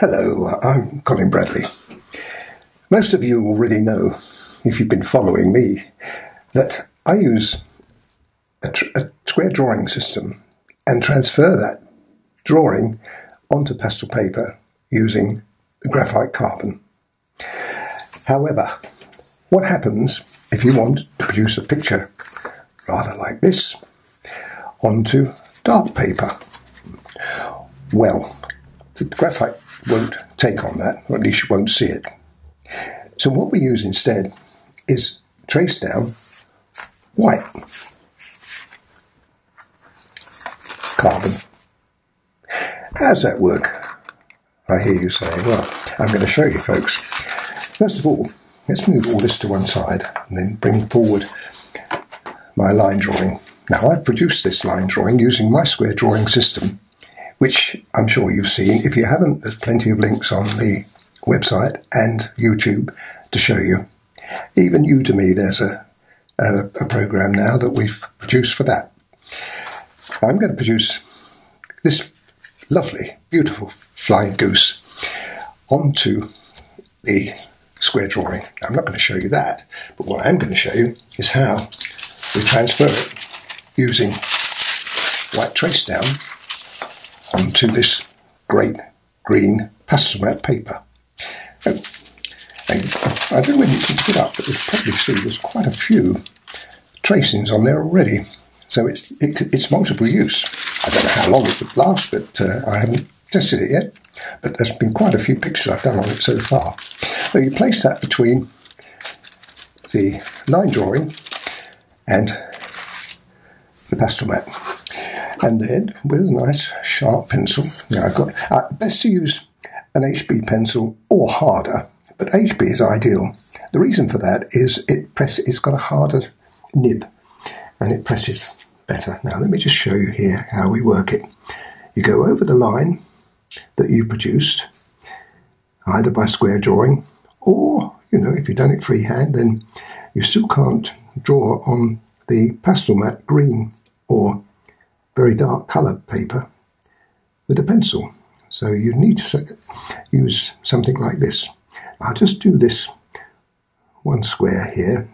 Hello, I'm Colin Bradley. Most of you already know, if you've been following me, that I use a square drawing system and transfer that drawing onto pastel paper using the graphite carbon. However, what happens if you want to produce a picture rather like this onto dark paper? Well, the graphite won't take on that, or at least you won't see it. So what we use instead is Tracedown white carbon. How does that work? I hear you say. Well, I'm going to show you, folks. First of all, let's move all this to one side and then bring forward my line drawing. Now, I've produced this line drawing using my square drawing system, which I'm sure you've seen. If you haven't, there's plenty of links on the website and YouTube to show you. Even Udemy, there's a program now that we've produced for that. I'm going to produce this lovely, beautiful flying goose onto the square drawing. I'm not going to show you that, but what I am going to show you is how we transfer it using White Tracedown onto this great green pastelmat paper. And I don't know whether you can pick it up, but you'll probably see there's quite a few tracings on there already. So it's multiple use. I don't know how long it would last, but I haven't tested it yet. But there's been quite a few pictures I've done on it so far. So you place that between the line drawing and the pastelmat. And then, with a nice sharp pencil, now I've got, best to use an HB pencil or harder, but HB is ideal. The reason for that is it's got a harder nib and it presses better. Now let me just show you here how we work it. You go over the line that you produced, either by square drawing or, if you've done it freehand, then you still can't draw on the pastelmat green or very dark coloured paper with a pencil. So you need to use something like this. I'll just do this one square here,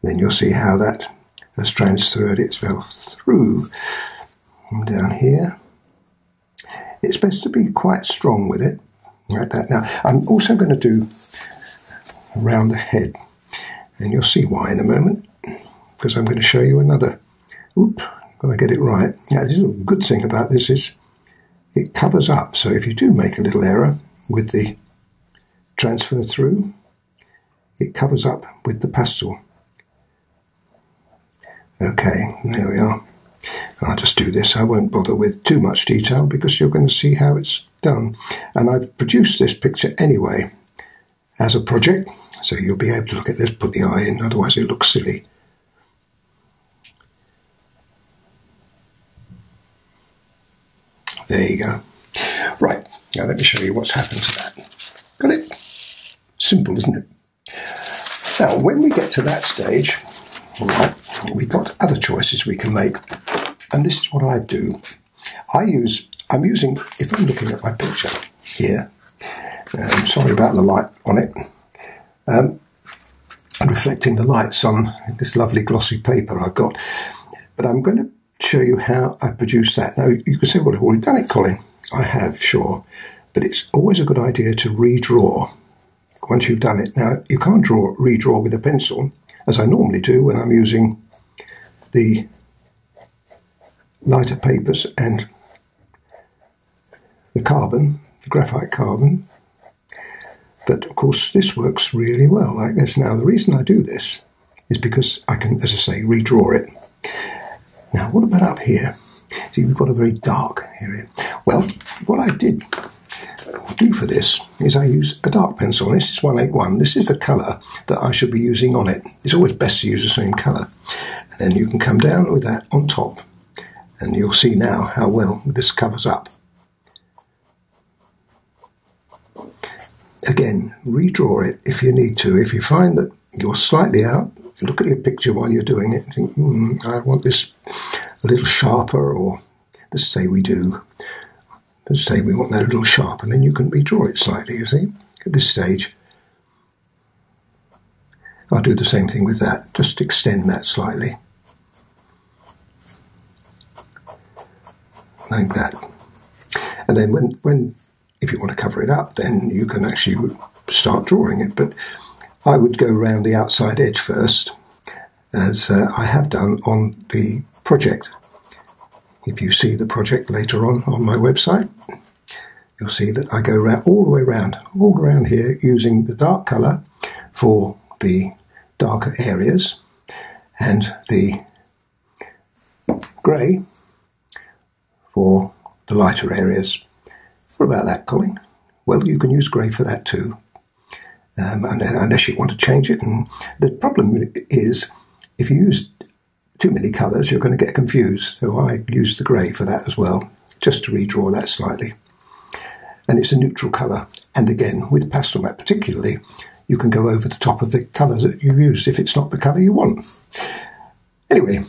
then you'll see how that has transferred itself through. And down here, it's best to be quite strong with it, like that. Now, I'm also going to do around the head, and you'll see why in a moment, because I'm going to show you another. Oop, got to get it right. Now, this is a good thing about this is it covers up. So if you do make a little error with the transfer through, it covers up with the pastel. Okay, there we are. I'll just do this. I won't bother with too much detail because you're going to see how it's done. And I've produced this picture anyway as a project, so you'll be able to look at this, put the eye in, otherwise it looks silly. There you go. Right, now let me show you what's happened to that. Got it? Simple, isn't it? Now, when we get to that stage, right, we've got other choices we can make. And this is what I do. I'm using, if I'm looking at my picture here, I'm sorry about the light on it, I'm reflecting the lights on this lovely glossy paper I've got. But I'm going to show you how I produce that. Now, you can say, well, I've already done it, Colin. I have, sure. But it's always a good idea to redraw once you've done it. Now, you can't redraw with a pencil, as I normally do when I'm using the lighter papers and the carbon, the graphite carbon. But, of course, this works really well like this. Now, the reason I do this is because I can, as I say, redraw it. Now, what about up here? See, we've got a very dark area. Well, what I did do for this is I use a dark pencil. This is 181. This is the colour that I should be using on it. It's always best to use the same colour. And then you can come down with that on top, and you'll see now how well this covers up. Again, redraw it if you need to. If you find that you're slightly out, look at your picture while you're doing it and think, I want this a little sharper, or let's say we do let's say we want that a little sharp, and then you can redraw it slightly, you see, at this stage. I'll do the same thing with that, just extend that slightly. Like that. And then if you want to cover it up, then you can actually start drawing it. But I would go around the outside edge first, as I have done on the project. If you see the project later on my website, you'll see that I go all the way around, all around here, using the dark colour for the darker areas and the grey for the lighter areas. What about that, Colin? Well, you can use grey for that too, unless you want to change it. And the problem is, if you use too many colours, you're going to get confused. So I use the grey for that as well, just to redraw that slightly. And it's a neutral colour. And again, with pastelmat particularly, you can go over the top of the colours that you use if it's not the colour you want. Anyway,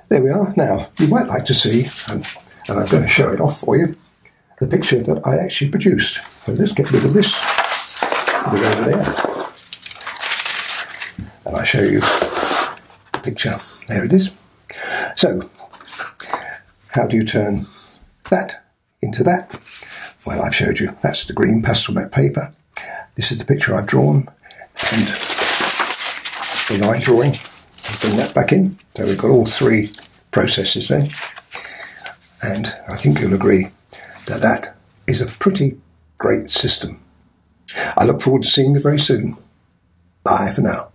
there we are. Now, you might like to see, and I'm going to show it off for you, the picture that I actually produced. So let's get rid of this, put it over there, and I'll show you the picture. There it is. So, how do you turn that into that? Well, I've showed you. That's the green pastelmat paper. This is the picture I've drawn, and the line drawing. I'll bring that back in. So we've got all three processes then. And I think you'll agree that that is a pretty great system. I look forward to seeing you very soon. Bye for now.